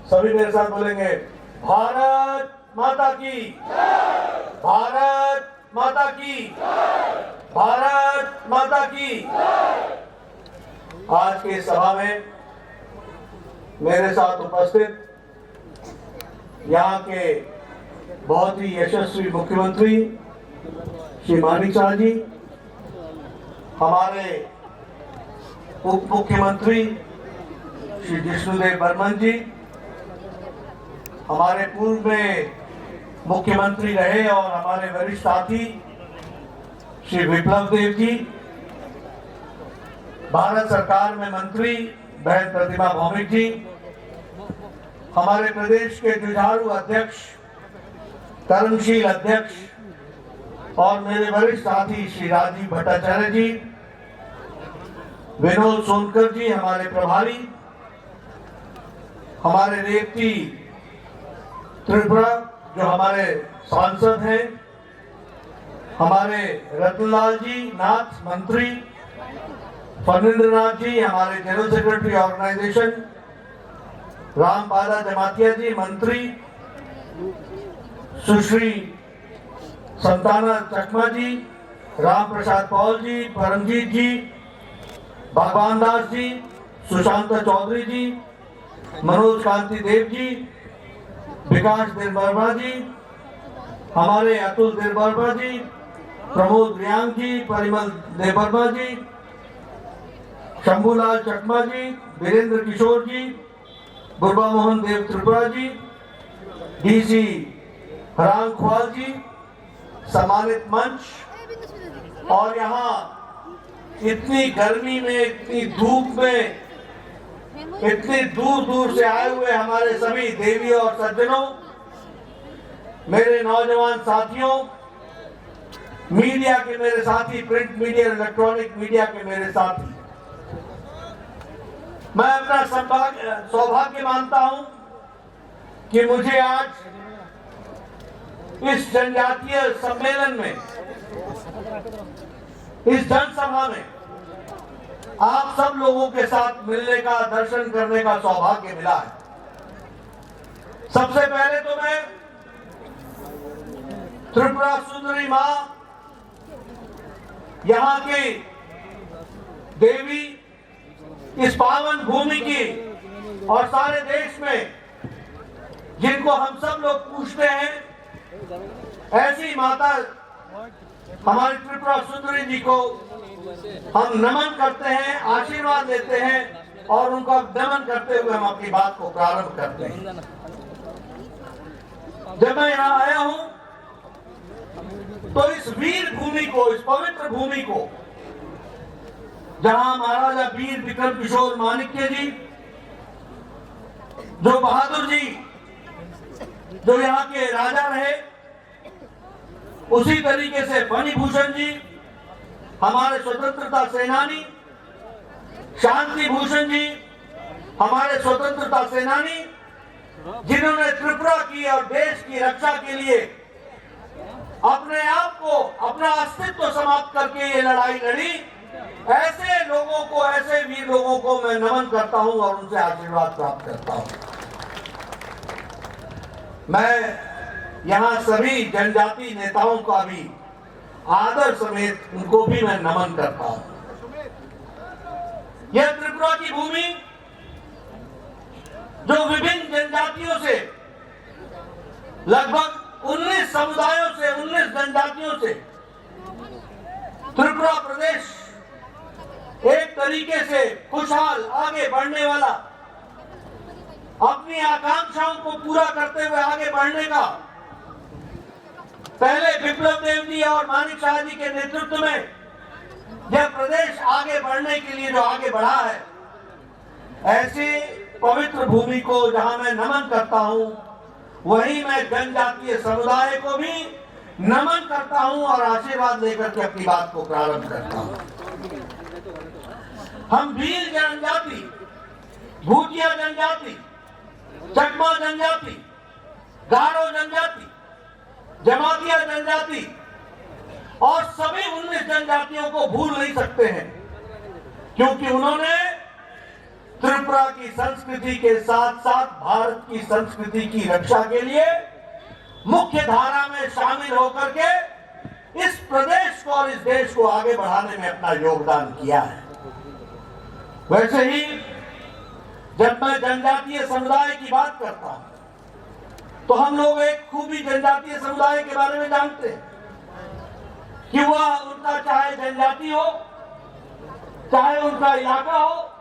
सभी मेरे साथ बोलेंगे, भारत माता की, भारत माता की, भारत माता की। आज की सभा में मेरे साथ उपस्थित यहाँ के बहुत ही यशस्वी मुख्यमंत्री श्री मानिक शाह जी, हमारे उप मुख्यमंत्री श्री जिष्णुदेव बर्मन जी, हमारे पूर्व में मुख्यमंत्री रहे और हमारे वरिष्ठ साथी श्री विप्लव देव जी, भारत सरकार में मंत्री बहन प्रतिमा भौमिक जी, हमारे प्रदेश के जुझारू अध्यक्ष, कर्मशील अध्यक्ष और मेरे वरिष्ठ साथी श्री राजीव भट्टाचार्य जी, विनोद सोनकर जी हमारे प्रभारी, हमारे रेवती त्रिपुरा जो हमारे सांसद हैं, हमारे रतनलाल जी नाथ मंत्री, फर्निंद्र नाथ जी हमारे जनरल सेक्रेटरी ऑर्गेनाइजेशन, रामपादा जमातिया जी मंत्री, सुश्री संताना चकमा जी, राम प्रसाद पौल जी, परमजीत जी, भगवान दास जी, सुशांत चौधरी जी, मनोज कांति देव जी, विकास देवबर्मा जी, हमारे अतुल देवबर्मा जी, प्रमोद रियांग जी, परिमल देवबर्मा जी, शंभूलाल चकमा जी, वीरेंद्र किशोर जी, बुरबा मोहन देव त्रिपुरा जी, डीसी हरांग ख्वाल जी, सम्मानित मंच और यहाँ इतनी गर्मी में, इतनी धूप में, इतनी दूर दूर से आए हुए हमारे सभी देवी और सज्जनों, मेरे नौजवान साथियों, मीडिया के मेरे साथी, प्रिंट मीडिया, इलेक्ट्रॉनिक मीडिया के मेरे साथी, मैं अपना सौभाग्य मानता हूं कि मुझे आज इस जनजातीय सम्मेलन में, इस जनसभा में आप सब लोगों के साथ मिलने का, दर्शन करने का सौभाग्य मिला है। सबसे पहले तो मैं त्रिपुरा सुंदरी मां, यहाँ की देवी, इस पावन भूमि की और सारे देश में जिनको हम सब लोग पूछते हैं, ऐसी माता हमारी त्रिपुरा सुंदरी जी को हम नमन करते हैं, आशीर्वाद लेते हैं और उनका नमन करते हुए हम अपनी बात को प्रारंभ करते हैं। जब मैं यहाँ आया हूं तो इस वीर भूमि को, इस पवित्र भूमि को, जहां महाराजा वीर विक्रम किशोर माणिक्य जी, जो बहादुर जी, जो यहाँ के राजा रहे, उसी तरीके से फणिभूषण जी हमारे स्वतंत्रता सेनानी, शांति भूषण जी हमारे स्वतंत्रता सेनानी, जिन्होंने त्रिपुरा की और देश की रक्षा के लिए अपने आप को, अपना अस्तित्व समाप्त करके ये लड़ाई लड़ी, ऐसे लोगों को, ऐसे वीर लोगों को मैं नमन करता हूं और उनसे आशीर्वाद प्राप्त करता हूं। मैं यहां सभी जनजाति नेताओं का भी आदर समेत उनको भी मैं नमन करता हूं। यह त्रिपुरा की भूमि जो विभिन्न जनजातियों से, लगभग 19 समुदायों से, 19 जनजातियों से त्रिपुरा प्रदेश एक तरीके से खुशहाल आगे बढ़ने वाला, अपनी आकांक्षाओं को पूरा करते हुए आगे बढ़ने का, पहले विप्लव देव जी और मानिक शाह जी के नेतृत्व में यह प्रदेश आगे बढ़ने के लिए जो आगे बढ़ा है, ऐसी पवित्र भूमि को जहां मैं नमन करता हूं, वहीं मैं जनजातीय समुदाय को भी नमन करता हूं और आशीर्वाद लेकर के अपनी बात को प्रारंभ करता हूं। हम भील जनजाति, भूटिया जनजाति, चकमा जनजाति, गारो जनजाति, जमातिया जनजाति और सभी 19 जनजातियों को भूल नहीं सकते हैं, क्योंकि उन्होंने त्रिपुरा की संस्कृति के साथ साथ भारत की संस्कृति की रक्षा के लिए मुख्य धारा में शामिल होकर के इस प्रदेश को और इस देश को आगे बढ़ाने में अपना योगदान किया है। वैसे ही जब मैं जनजातीय समुदाय की बात करता हूं तो हम लोग एक खूबी जनजातीय समुदाय के बारे में जानते हैं कि वह उनका चाहे जनजाति हो, चाहे उनका इलाका हो,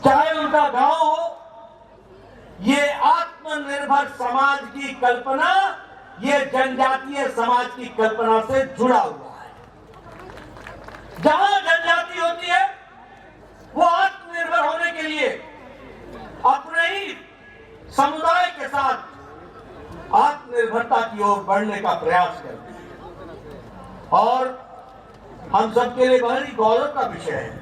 चाहे उनका गांव हो, ये आत्मनिर्भर समाज की कल्पना ये जनजातीय समाज की कल्पना से जुड़ा हुआ है। जहां जनजाति होती है वो आत्मनिर्भर होने के लिए अपने ही समुदाय के साथ आत्मनिर्भरता की ओर बढ़ने का प्रयास करती है। और हम सबके लिए बहुत ही गौरव का विषय है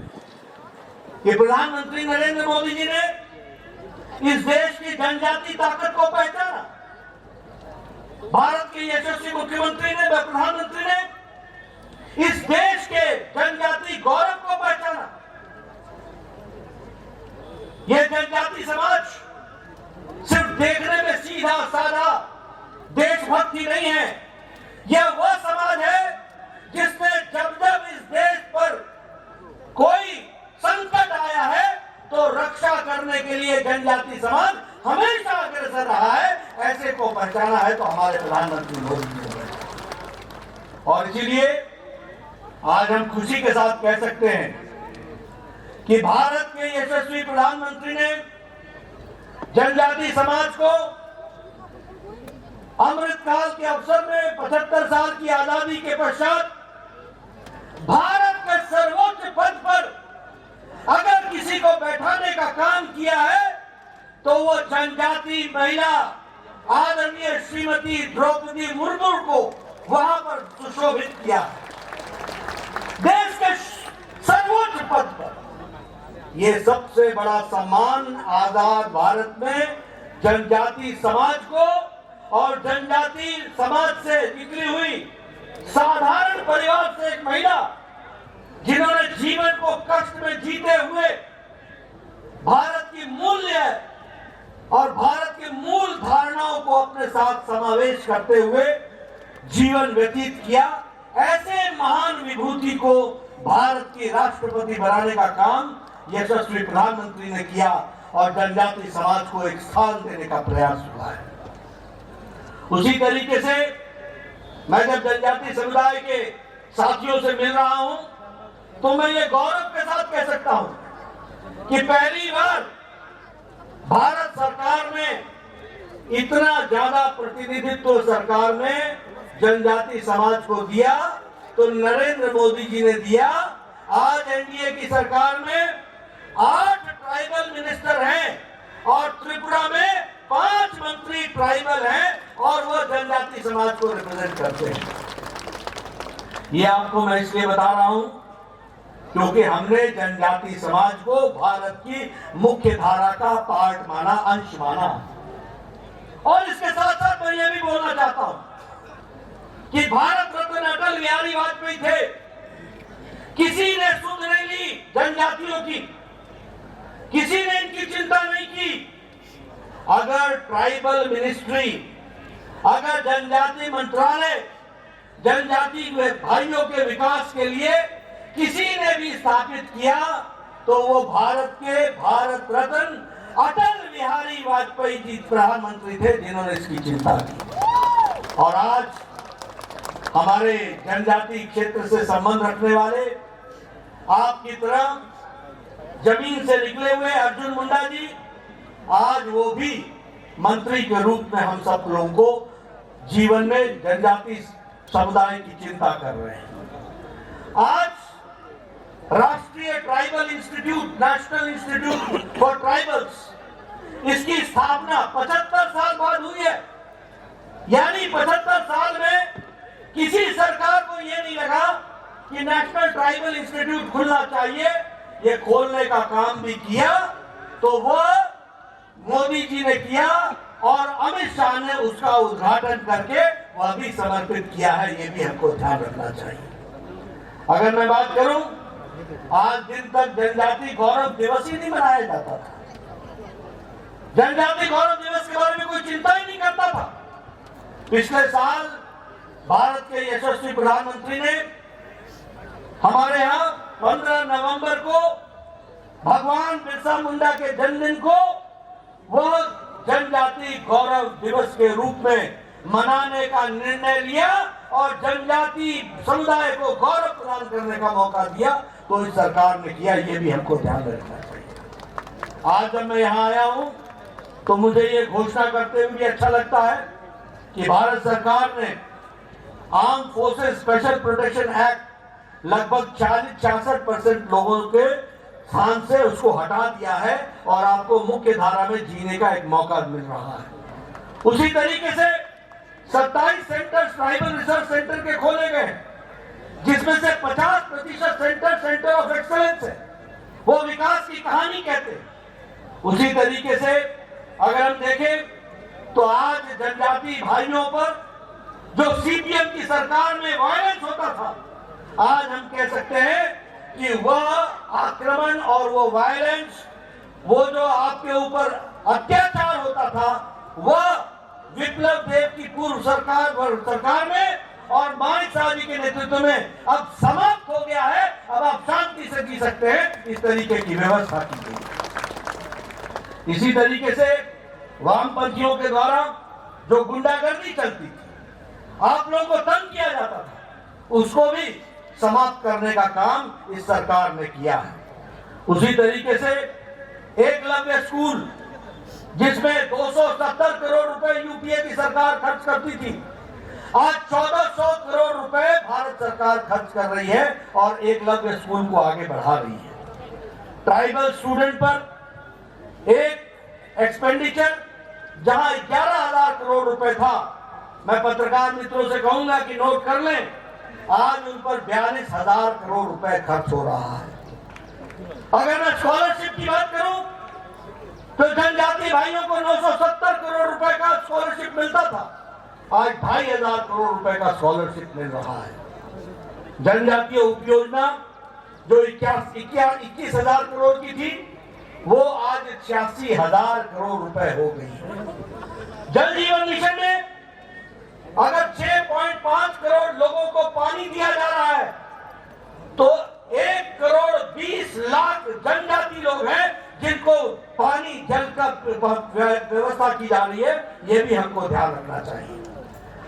कि प्रधानमंत्री नरेंद्र मोदी जी ने इस देश की जनजाति ताकत को पहचाना। भारत के यशस्वी मुख्यमंत्री ने व प्रधानमंत्री ने इस देश के जनजाति गौरव को पहचाना। यह जनजाति समाज सिर्फ देखने में सीधा साधा देशभक्ति नहीं है, यह वह समाज है जिसने जब जब इस देश पर कोई संकट आया है तो रक्षा करने के लिए जनजाति समाज हमेशा अग्रसर रहा है। ऐसे को पहचाना है तो हमारे प्रधानमंत्री मोदी जी ने। और इसीलिए आज हम खुशी के साथ कह सकते हैं कि भारत के यशस्वी प्रधानमंत्री ने जनजाति समाज को अमृतकाल के अवसर में 75 साल की आजादी के पश्चात भारत के सर्वोच्च पद पर अगर किसी को बैठाने का काम किया है तो वो जनजाति महिला आदरणीय श्रीमती द्रौपदी मुर्मू को वहां पर सुशोभित किया। देश के सर्वोच्च पद पर ये सबसे बड़ा सम्मान आजाद भारत में जनजाति समाज को और जनजाति समाज से निकली हुई साधारण परिवार से एक महिला जिन्होंने जीवन को कष्ट में जीते हुए भारत की मूल्य और भारत के मूल धारणाओं को अपने साथ समावेश करते हुए जीवन व्यतीत किया, ऐसे महान विभूति को भारत की राष्ट्रपति बनाने का काम यशस्वी प्रधानमंत्री ने किया और जनजाति समाज को एक स्थान देने का प्रयास हुआ है। उसी तरीके से मैं जब जनजाति समुदाय के साथियों से मिल रहा हूं तो मैं ये गौरव के साथ कह सकता हूं कि पहली बार भारत सरकार में इतना ज्यादा प्रतिनिधित्व सरकार में जनजाति समाज को दिया तो नरेंद्र मोदी जी ने दिया। आज एनडीए की सरकार में 8 ट्राइबल मिनिस्टर हैं और त्रिपुरा में 5 मंत्री ट्राइबल हैं और वो जनजाति समाज को रिप्रेजेंट करते हैं। ये आपको मैं इसलिए बता रहा हूं क्योंकि हमने जनजाति समाज को भारत की मुख्य धारा का पार्ट माना, अंश माना। और इसके साथ साथ मैं ये भी बोलना चाहता हूं कि भारत रत्न अटल बिहारी वाजपेयी थे, किसी ने सुध नहीं ली जनजातियों की, किसी ने इनकी चिंता नहीं की। अगर ट्राइबल मिनिस्ट्री, अगर जनजाति मंत्रालय जनजाति भाइयों के विकास के लिए किसी ने भी स्थापित किया तो वो भारत के भारत रत्न अटल बिहारी वाजपेयी जी प्रधानमंत्री थे जिन्होंने इसकी चिंता की। और आज हमारे जनजाति क्षेत्र से संबंध रखने वाले आपकी तरह जमीन से निकले हुए अर्जुन मुंडा जी आज वो भी मंत्री के रूप में हम सब लोगों को जीवन में जनजाति समुदाय की चिंता कर रहे हैं। आज राष्ट्रीय tribal institute, national institute for tribals, इसकी स्थापना 75 साल बाद हुई है। यानी 75 साल में किसी सरकार को यह नहीं लगा कि नेशनल ट्राइबल इंस्टीट्यूट खुलना चाहिए, ये खोलने का काम भी किया तो वह मोदी जी ने किया और अमित शाह ने उसका उद्घाटन करके वह भी समर्पित किया है। ये भी हमको ध्यान रखना चाहिए। अगर मैं बात करूं आज दिन तक जनजाति गौरव दिवस ही नहीं मनाया जाता था। जनजाति गौरव दिवस के बारे में कोई चिंता ही नहीं करता था। पिछले साल भारत के यशस्वी प्रधानमंत्री ने हमारे यहाँ 15 नवंबर को भगवान बिरसा मुंडा के जन्मदिन को वह जनजाति गौरव दिवस के रूप में मनाने का निर्णय लिया और जनजाति समुदाय को गौरव प्रदान करने का मौका दिया। तो इस सरकार ने किया, ये भी हमको ध्यान रखना चाहिए। आज जब मैं यहाँ आया हूँ तो मुझे ये घोषणा करते हुए भी अच्छा लगता है कि भारत सरकार ने arm forces special protection act लगभग 40-66% लोगों के स्थान से उसको हटा दिया है और आपको मुख्य धारा में जीने का एक मौका मिल रहा है। उसी तरीके से 27 सेंटर ट्राइबल रिसर्च सेंटर के खोले गए, जिसमें से 50% सेंटर ऑफ एक्सेलेंस है, वो विकास की कहानी कहते हैं। उसी तरीके से अगर हम देखें तो आज जनजाति भाइयों पर जो सीपीएम की सरकार में वायलेंस होता था, आज हम कह सकते हैं कि वह आक्रमण और वो वायलेंस, वो जो आपके ऊपर अत्याचार होता था, वह विप्लव देव की पूर्व सरकार में और मानिक शाह जी के नेतृत्व में अब समाप्त हो गया है। अब आप शांति से जी सकते हैं, इस तरीके की व्यवस्था की गई है। इसी तरीके से वामपंथियों के द्वारा जो गुंडागर्दी चलती थी, आप लोगों को तंग किया जाता था, उसको भी समाप्त करने का काम इस सरकार ने किया है। उसी तरीके से एकलव्य स्कूल, जिसमें 270 करोड़ रुपए यूपीए की सरकार खर्च करती थी, आज 1400 करोड़ रुपए भारत सरकार खर्च कर रही है और एकलव्य स्कूल को आगे बढ़ा रही है। ट्राइबल स्टूडेंट पर एक एक्सपेंडिचर जहां 11,000 करोड़ रुपए था, मैं पत्रकार मित्रों से कहूंगा कि नोट कर लें, आज उन पर 42,000 करोड़ रुपए खर्च हो रहा है। अगर मैं स्कॉलरशिप की बात करूं तो जनजाति भाइयों को 970 करोड़ रुपए का स्कॉलरशिप मिलता था, आज 2,500 करोड़ रुपए का स्कॉलरशिप मिल रहा है। जनजातीय उपयोजना जो 21,000 करोड़ की थी, वो आज 86,000 करोड़ रुपए हो गई है। जल जीवन मिशन में अगर 6.5 करोड़ लोगों को पानी दिया जा रहा है, तो 1 करोड़ 20 लाख जनजाति लोग हैं जिनको पानी जल का व्यवस्था की जा रही है। ये भी हमको ध्यान रखना चाहिए।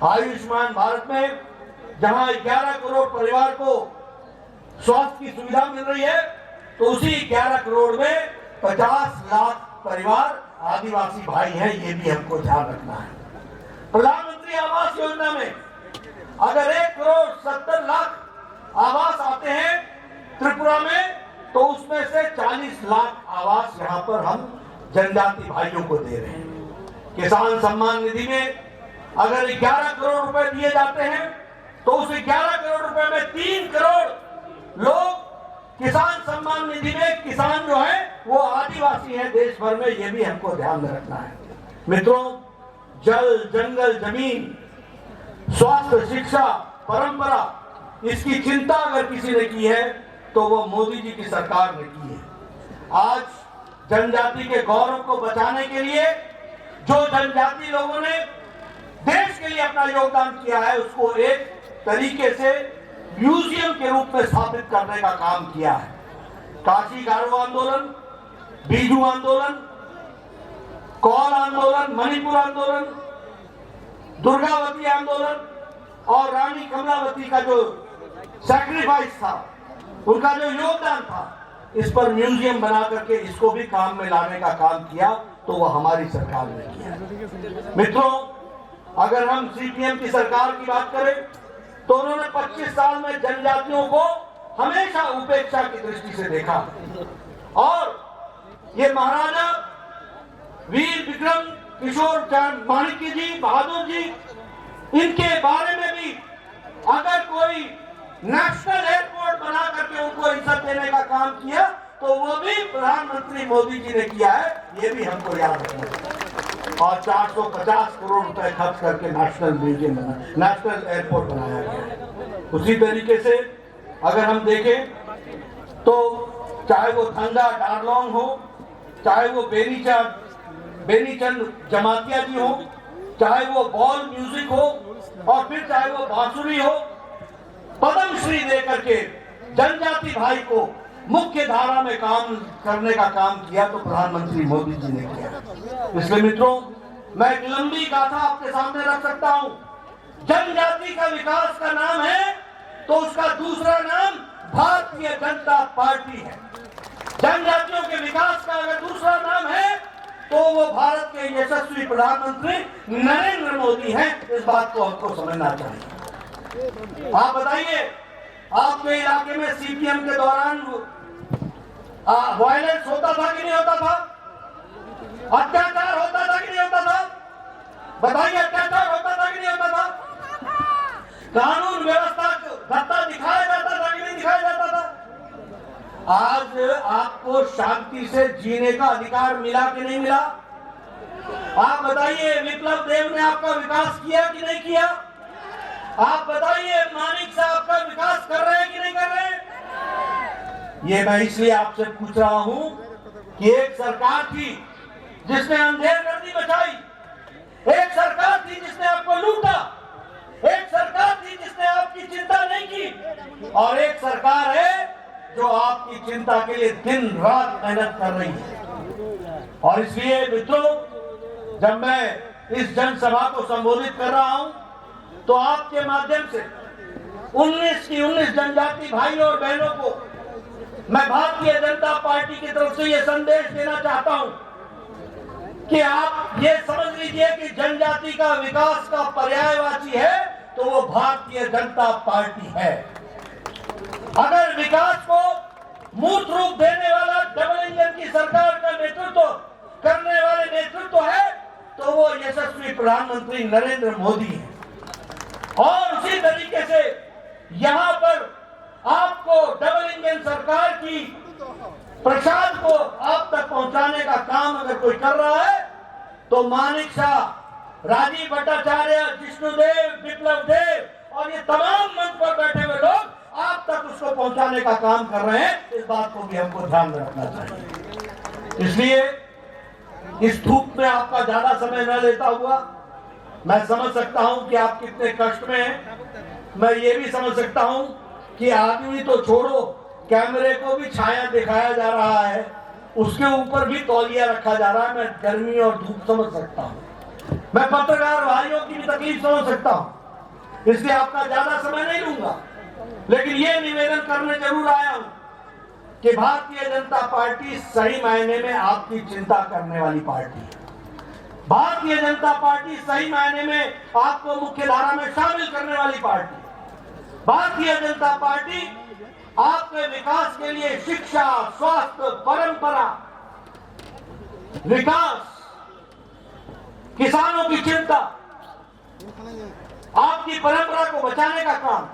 आयुष्मान भारत में जहां 11 करोड़ परिवार को स्वास्थ्य की सुविधा मिल रही है, तो उसी 11 करोड़ में 50 लाख परिवार आदिवासी भाई हैं। ये भी हमको ध्यान रखना है। प्रधानमंत्री आवास योजना में अगर 1 करोड़ 70 लाख आवास आते हैं त्रिपुरा में, तो उसमें से 40 लाख आवास यहाँ पर हम जनजाति भाइयों को दे रहे हैं। किसान सम्मान निधि में अगर 11 करोड़ रुपए दिए जाते हैं, तो उस 11 करोड़ रुपए में 3 करोड़ लोग किसान सम्मान निधि में, किसान जो है वो आदिवासी हैं देश भर में। ये भी हमको ध्यान में रखना है। मित्रों, जल, जंगल, जमीन, स्वास्थ्य, शिक्षा, परंपरा, इसकी चिंता अगर किसी ने की है तो वो मोदी जी की सरकार ने की है। आज जनजाति के गौरव को बचाने के लिए जो जनजाति लोगों ने देश के लिए अपना योगदान किया है, उसको एक तरीके से म्यूजियम के रूप में स्थापित करने का काम किया है। काशी गारो आंदोलन, बीजू आंदोलन, कौल आंदोलन, मणिपुर आंदोलन, दुर्गावती आंदोलन और रानी कमलावती का जो सैक्रिफाइस था, उनका जो योगदान था, इस पर म्यूजियम बना करके इसको भी काम में लाने का काम किया, तो वह हमारी सरकार ने किया। मित्रों, अगर हम सीपीएम की सरकार की बात करें तो उन्होंने 25 साल में जनजातियों को हमेशा उपेक्षा की दृष्टि से देखा और ये महाराजा वीर विक्रम किशोर माणिक्य जी, बहादुर जी, इनके बारे में भी अगर कोई नेशनल एयरपोर्ट बना करके उनको इज्जत देने का काम किया, तो वो भी प्रधानमंत्री मोदी जी ने किया है। ये भी हमको याद रखना है। और 450 करोड़ रुपए खर्च करके नेशनल म्यूजियम बना, नेशनल एयरपोर्ट बनाया गया। उसी तरीके से अगर हम देखें तो चाहे वो थंगा डारलोंग हो, चाहे वो बेनीचंद जमातिया जी हो, चाहे वो बॉल म्यूजिक हो, और फिर चाहे वो बांसुरी हो, पद्मश्री देकर के जनजाति भाई को मुख्य धारा में काम करने का काम किया तो प्रधानमंत्री मोदी जी ने किया। इसलिए मित्रों, मैं एक लंबी गाथा आपके सामने रख सकता हूं। जनजाति का विकास का नाम है तो उसका दूसरा नाम भारतीय जनता पार्टी है। जनजातियों के विकास का अगर दूसरा नाम है तो वो भारत के यशस्वी प्रधानमंत्री नरेंद्र मोदी हैं। इस बात को आपको समझना चाहिए। आप बताइए, आपके इलाके में सीपीएम के दौरान वायलेंस होता था कि नहीं होता था? अत्याचार होता था कि नहीं होता था? बताइए, अत्याचार होता था कि नहीं होता था? कानून व्यवस्था खतरा दिखाया जाता था कि नहीं दिखाया जाता था? आज आपको शांति से जीने का अधिकार मिला कि नहीं मिला? आप बताइए, विप्लव देव ने आपका विकास किया कि नहीं किया? आप बताइए, मानिक साहब का विकास कर रहे हैं कि नहीं कर रहे हैं? ये मैं इसलिए आपसे पूछ रहा हूं कि एक सरकार थी जिसने अंधेरगर्दी मचाई, एक सरकार थी जिसने आपको लूटा, एक सरकार थी जिसने आपकी चिंता नहीं की, और एक सरकार है जो आपकी चिंता के लिए दिन रात मेहनत कर रही है। और इसलिए मित्रों, जब मैं इस जनसभा को संबोधित कर रहा हूं तो आपके माध्यम से 19 की 19 जनजाति भाइयों और बहनों को मैं भारतीय जनता पार्टी की तरफ से यह संदेश देना चाहता हूं कि आप ये समझ लीजिए कि जनजाति का विकास का पर्यायवाची है तो वो भारतीय जनता पार्टी है। अगर विकास को मूर्त रूप देने वाला डबल इंजन की सरकार का नेतृत्व करने वाले नेतृत्व है तो वो यशस्वी प्रधानमंत्री नरेंद्र मोदी है। और उसी तरीके से यहां पर आपको डबल इंजन सरकार की प्रसाद को आप तक पहुंचाने का काम अगर कोई कर रहा है तो मानिक शाह, राजीव भट्टाचार्य, जिष्णुदेव, विप्लव देव और ये तमाम मंच पर बैठे हुए लोग आप तक उसको पहुंचाने का काम कर रहे हैं। इस बात को भी हमको ध्यान में रखना चाहिए। इसलिए इस धूप में आपका ज्यादा समय न लेता हुआ, मैं समझ सकता हूं कि आप कितने कष्ट में हैं। मैं ये भी समझ सकता हूं कि आदमी तो छोड़ो, कैमरे को भी छाया दिखाया जा रहा है, उसके ऊपर भी तौलिया रखा जा रहा है। मैं गर्मी और धूप समझ सकता हूं, मैं पत्रकार भाइयों की भी तकलीफ समझ सकता हूं, इसलिए आपका ज्यादा समय नहीं लूंगा। लेकिन ये निवेदन करने जरूर आया हूं कि भारतीय जनता पार्टी सही मायने में आपकी चिंता करने वाली पार्टी है। भारतीय जनता पार्टी सही मायने में आपको मुख्य धारा में शामिल करने वाली पार्टी। भारतीय जनता पार्टी आपके विकास के लिए शिक्षा, स्वास्थ्य, परंपरा, विकास, किसानों की चिंता, आपकी परंपरा को बचाने का काम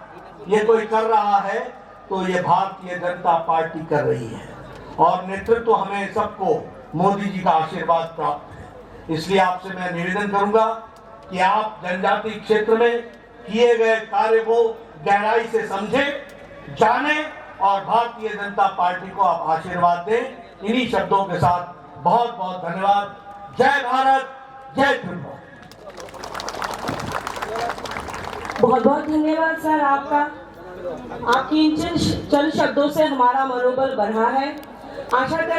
ये कोई कर रहा है तो ये भारतीय जनता पार्टी कर रही है। और नेतृत्व हमें सबको मोदी जी का आशीर्वाद प्राप्त है। इसलिए आपसे मैं निवेदन करूंगा कि आप जनजाति क्षेत्र में किए गए कार्य को गहराई से समझें, जानें और भारतीय जनता पार्टी को आप आशीर्वाद दें। इन्हीं शब्दों के साथ बहुत बहुत धन्यवाद। जय भारत, जय त्रिपुरा। बहुत बहुत धन्यवाद सर आपका। आपकी इन चंद शब्दों से हमारा मनोबल बढ़ा है। आशा